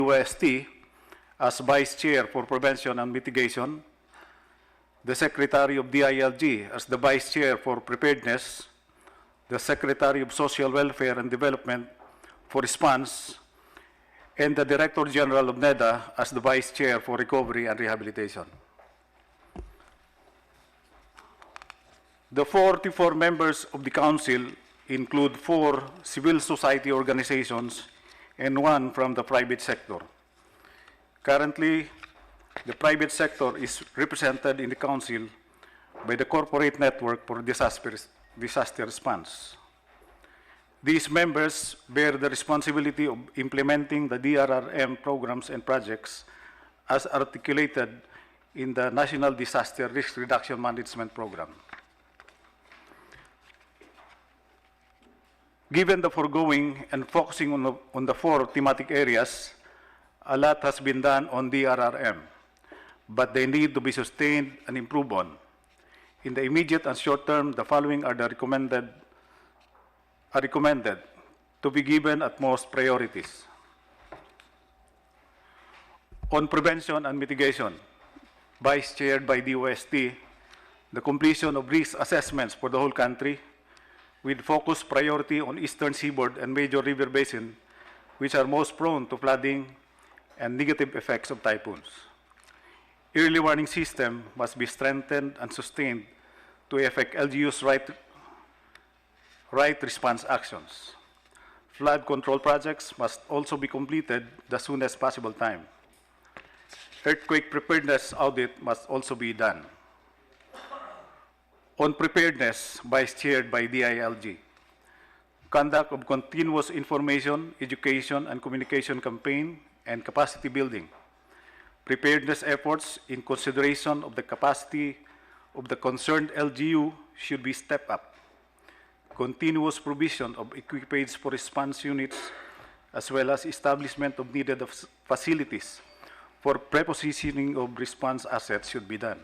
UST as Vice Chair for Prevention and Mitigation, the Secretary of DILG as the Vice Chair for Preparedness, the Secretary of Social Welfare and Development for Response, and the Director General of NEDA as the Vice Chair for Recovery and Rehabilitation. The 44 members of the Council include 4 civil society organizations and 1 from the private sector. Currently, the private sector is represented in the Council by the Corporate Network for Disaster Response. These members bear the responsibility of implementing the DRRM programs and projects as articulated in the National Disaster Risk Reduction Management Program. Given the foregoing and focusing on the 4 thematic areas, a lot has been done on DRRM, but they need to be sustained and improved on. In the immediate and short term, the following are recommended to be given utmost priorities. On prevention and mitigation, Vice Chaired by DOST, the completion of risk assessments for the whole country, with focused priority on eastern seaboard and major river basin, which are most prone to flooding and negative effects of typhoons. Early warning system must be strengthened and sustained to effect LGU's right response actions. Flood control projects must also be completed the soonest possible time. Earthquake preparedness audit must also be done. On preparedness, Vice Chaired by DILG, conduct of continuous information, education, and communication campaign and capacity building. Preparedness efforts in consideration of the capacity of the concerned LGU should be stepped up. Continuous provision of equipage for response units, as well as establishment of needed facilities for prepositioning of response assets should be done.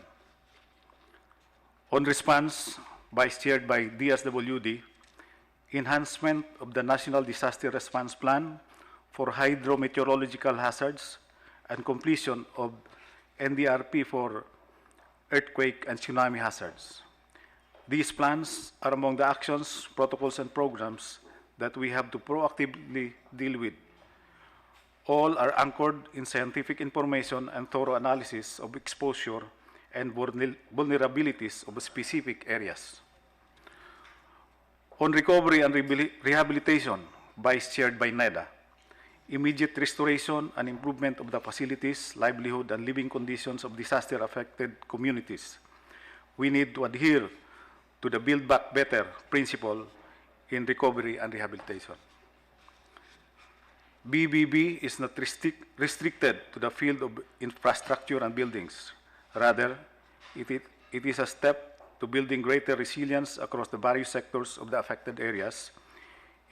On response, Vice Chaired by DSWD, enhancement of the National Disaster Response Plan for hydrometeorological hazards and completion of NDRP for earthquake and tsunami hazards. These plans are among the actions, protocols, and programs that we have to proactively deal with. All are anchored in scientific information and thorough analysis of exposure and vulnerabilities of specific areas. On recovery and rehabilitation, Vice Chaired by NEDA, immediate restoration and improvement of the facilities, livelihood, and living conditions of disaster-affected communities. We need to adhere to the Build Back Better principle in recovery and rehabilitation. BBB is not restricted to the field of infrastructure and buildings. Rather, it is a step to building greater resilience across the various sectors of the affected areas,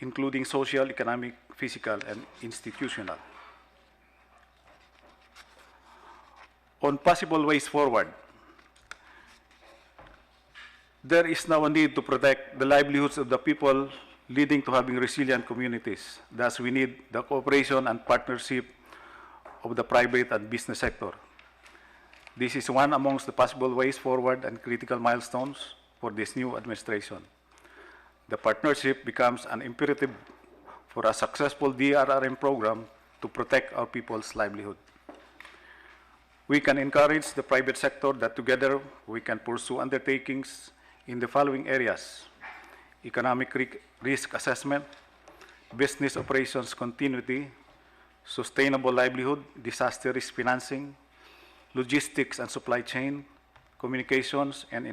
including social, economic, physical, and institutional. On possible ways forward, there is now a need to protect the livelihoods of the people, leading to having resilient communities. Thus, we need the cooperation and partnership of the private and business sector. This is one amongst the possible ways forward and critical milestones for this new administration. The partnership becomes an imperative for a successful DRRM program to protect our people's livelihood. We can encourage the private sector that together we can pursue undertakings in the following areas: economic risk assessment, business operations continuity, sustainable livelihood, disaster risk financing, logistics and supply chain, communications and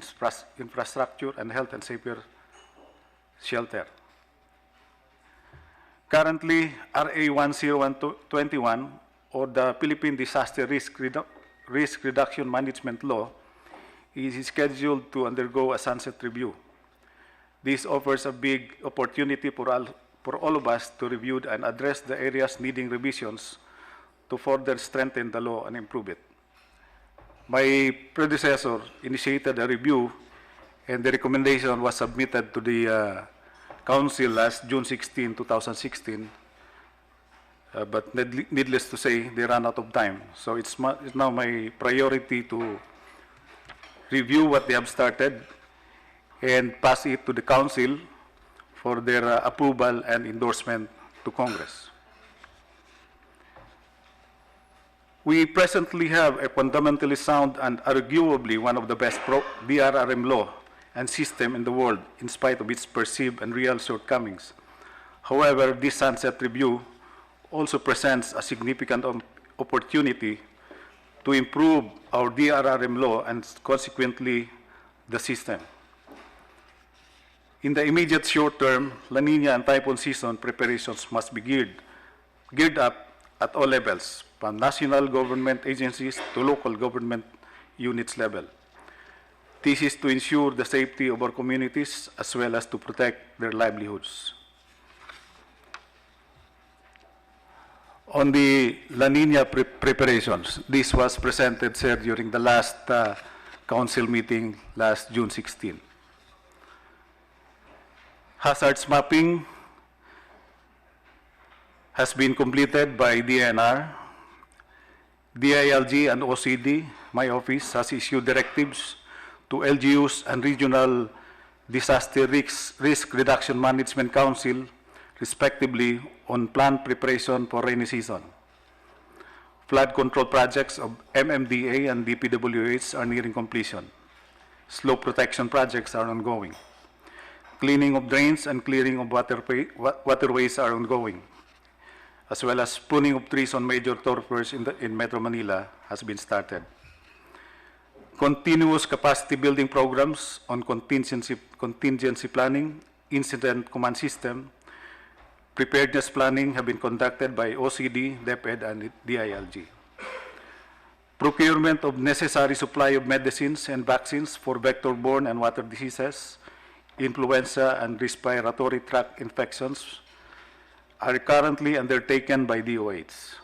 infrastructure, and health and safer shelter. Currently, RA 10121, or the Philippine Disaster Risk Reduction Management Law, is scheduled to undergo a sunset review. This offers a big opportunity for all of us to review and address the areas needing revisions to further strengthen the law and improve it. My predecessor initiated a review, and the recommendation was submitted to the Council last June 16, 2016, but needless to say, they ran out of time. So it's now my priority to review what they have started and pass it to the Council for their approval and endorsement to Congress. We presently have a fundamentally sound and arguably one of the best DRRM law and system in the world, in spite of its perceived and real shortcomings. However, this sunset review also presents a significant opportunity to improve our DRRM law and consequently the system. In the immediate short term, La Nina and typhoon season preparations must be geared up at all levels, from national government agencies to local government units level. This is to ensure the safety of our communities as well as to protect their livelihoods. On the La Nina preparations, this was presented, sir, during the last council meeting last June 16. Hazards mapping has been completed by DNR. DILG and OCD, my office, has issued directives to LGUs and Regional Disaster Risk Reduction Management Council, respectively, on planned preparation for rainy season. Flood control projects of MMDA and DPWH are nearing completion. Slope protection projects are ongoing. Cleaning of drains and clearing of waterways are ongoing, as well as pruning of trees on major thoroughfares in Metro Manila has been started. Continuous capacity building programs on contingency planning, incident command system, preparedness planning have been conducted by OCD, DepEd, and DILG. Procurement of necessary supply of medicines and vaccines for vector-borne and water diseases, influenza, and respiratory tract infections are currently undertaken by DOH.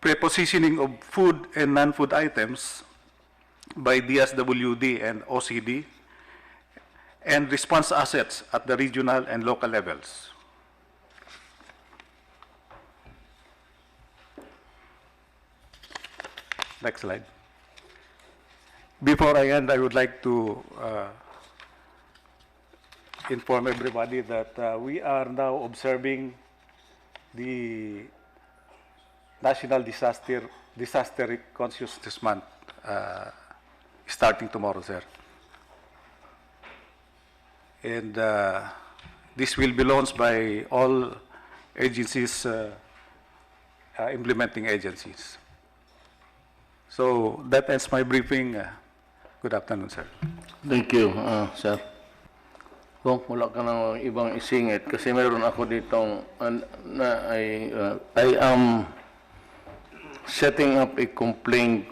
Prepositioning of food and non-food items by DSWD and OCD, and response assets at the regional and local levels. Next slide. Before I end, I would like to inform everybody that we are now observing the National Disaster Consciousness Month starting tomorrow, sir. And this will be launched by all agencies, implementing agencies. So that ends my briefing. Good afternoon, sir. Thank you, sir. Kung wala ka ng ibang isingit, kasi meron ako ditong, I am setting up a complaint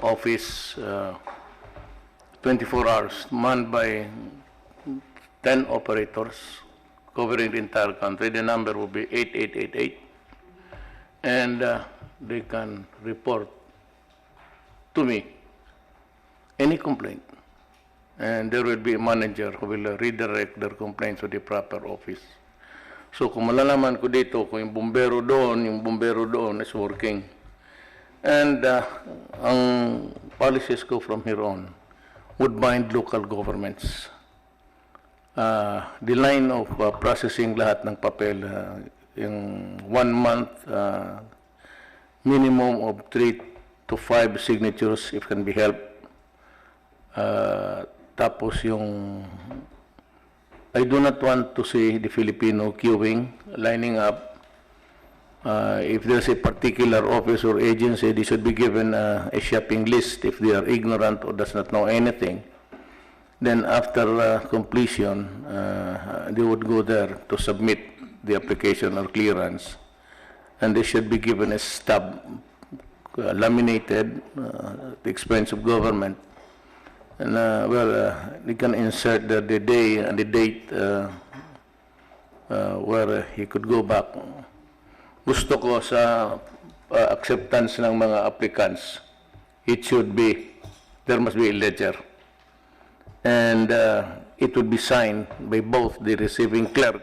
office 24 hours, manned by 10 operators covering the entire country. The number will be 8888, and they can report to me any complaint, and there will be a manager who will redirect their complaints to the proper office. So kung malalaman ko dito, kung yung bumbero doon is working, and ang policies ko from here on would bind local governments. The line of processing lahat ng papel, yung 1 month, minimum of 3 to 5 signatures if can be helped. Tapos yung, I do not want to see the Filipino queuing, lining up. If there's a particular office or agency, they should be given a shopping list. If they are ignorant or does not know anything, then after completion, they would go there to submit the application or clearance, and they should be given a stub, laminated, at the expense of government. And they can insert the day and the date where he could go back. Gusto ko sa acceptance ng mga applicants, it should be, there must be a ledger. And it would be signed by both the receiving clerk